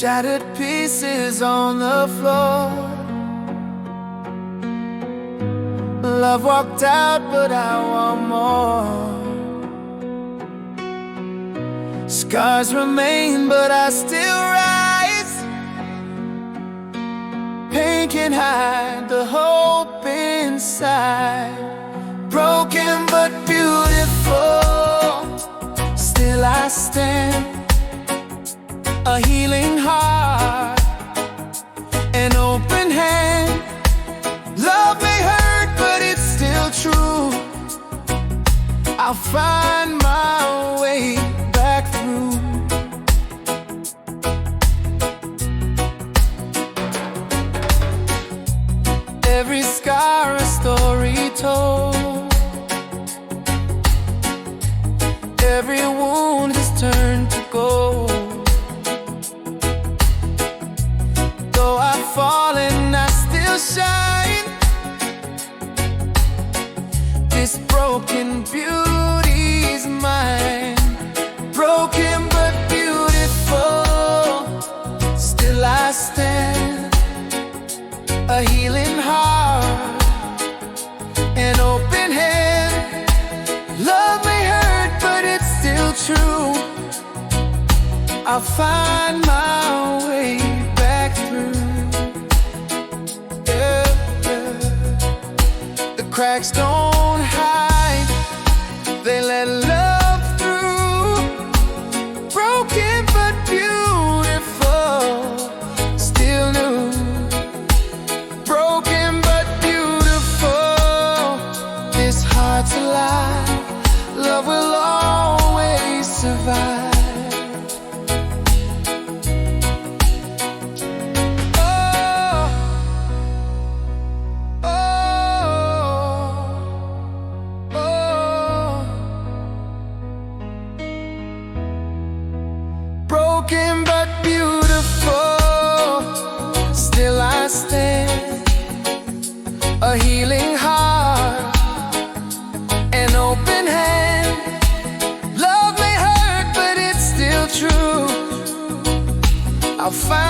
shattered pieces on the floor. Love walked out, but I want more. Scars remain, but I still rise. Pain can hide the hope inside. Broken but beautiful, still I stand. A healing heart, an open hand. Love may hurt, but it's still true. I'll find my way back through. Every scar a story told. Every wound has turned to gold. Though I've fallen, I still shine. This broken beauty's mine. Broken but beautiful, still I stand. A healing heart, an open hand. Love may hurt, but it's still true. I'll find my way back through. Yeah, yeah. The cracks don't hide, they let love through. Broken but beautiful, still new. Broken but beautiful, this heart's alive. Love will always survive. Broken but beautiful, still I stand. A healing heart, an open hand. Love may hurt, but it's still true. I'll find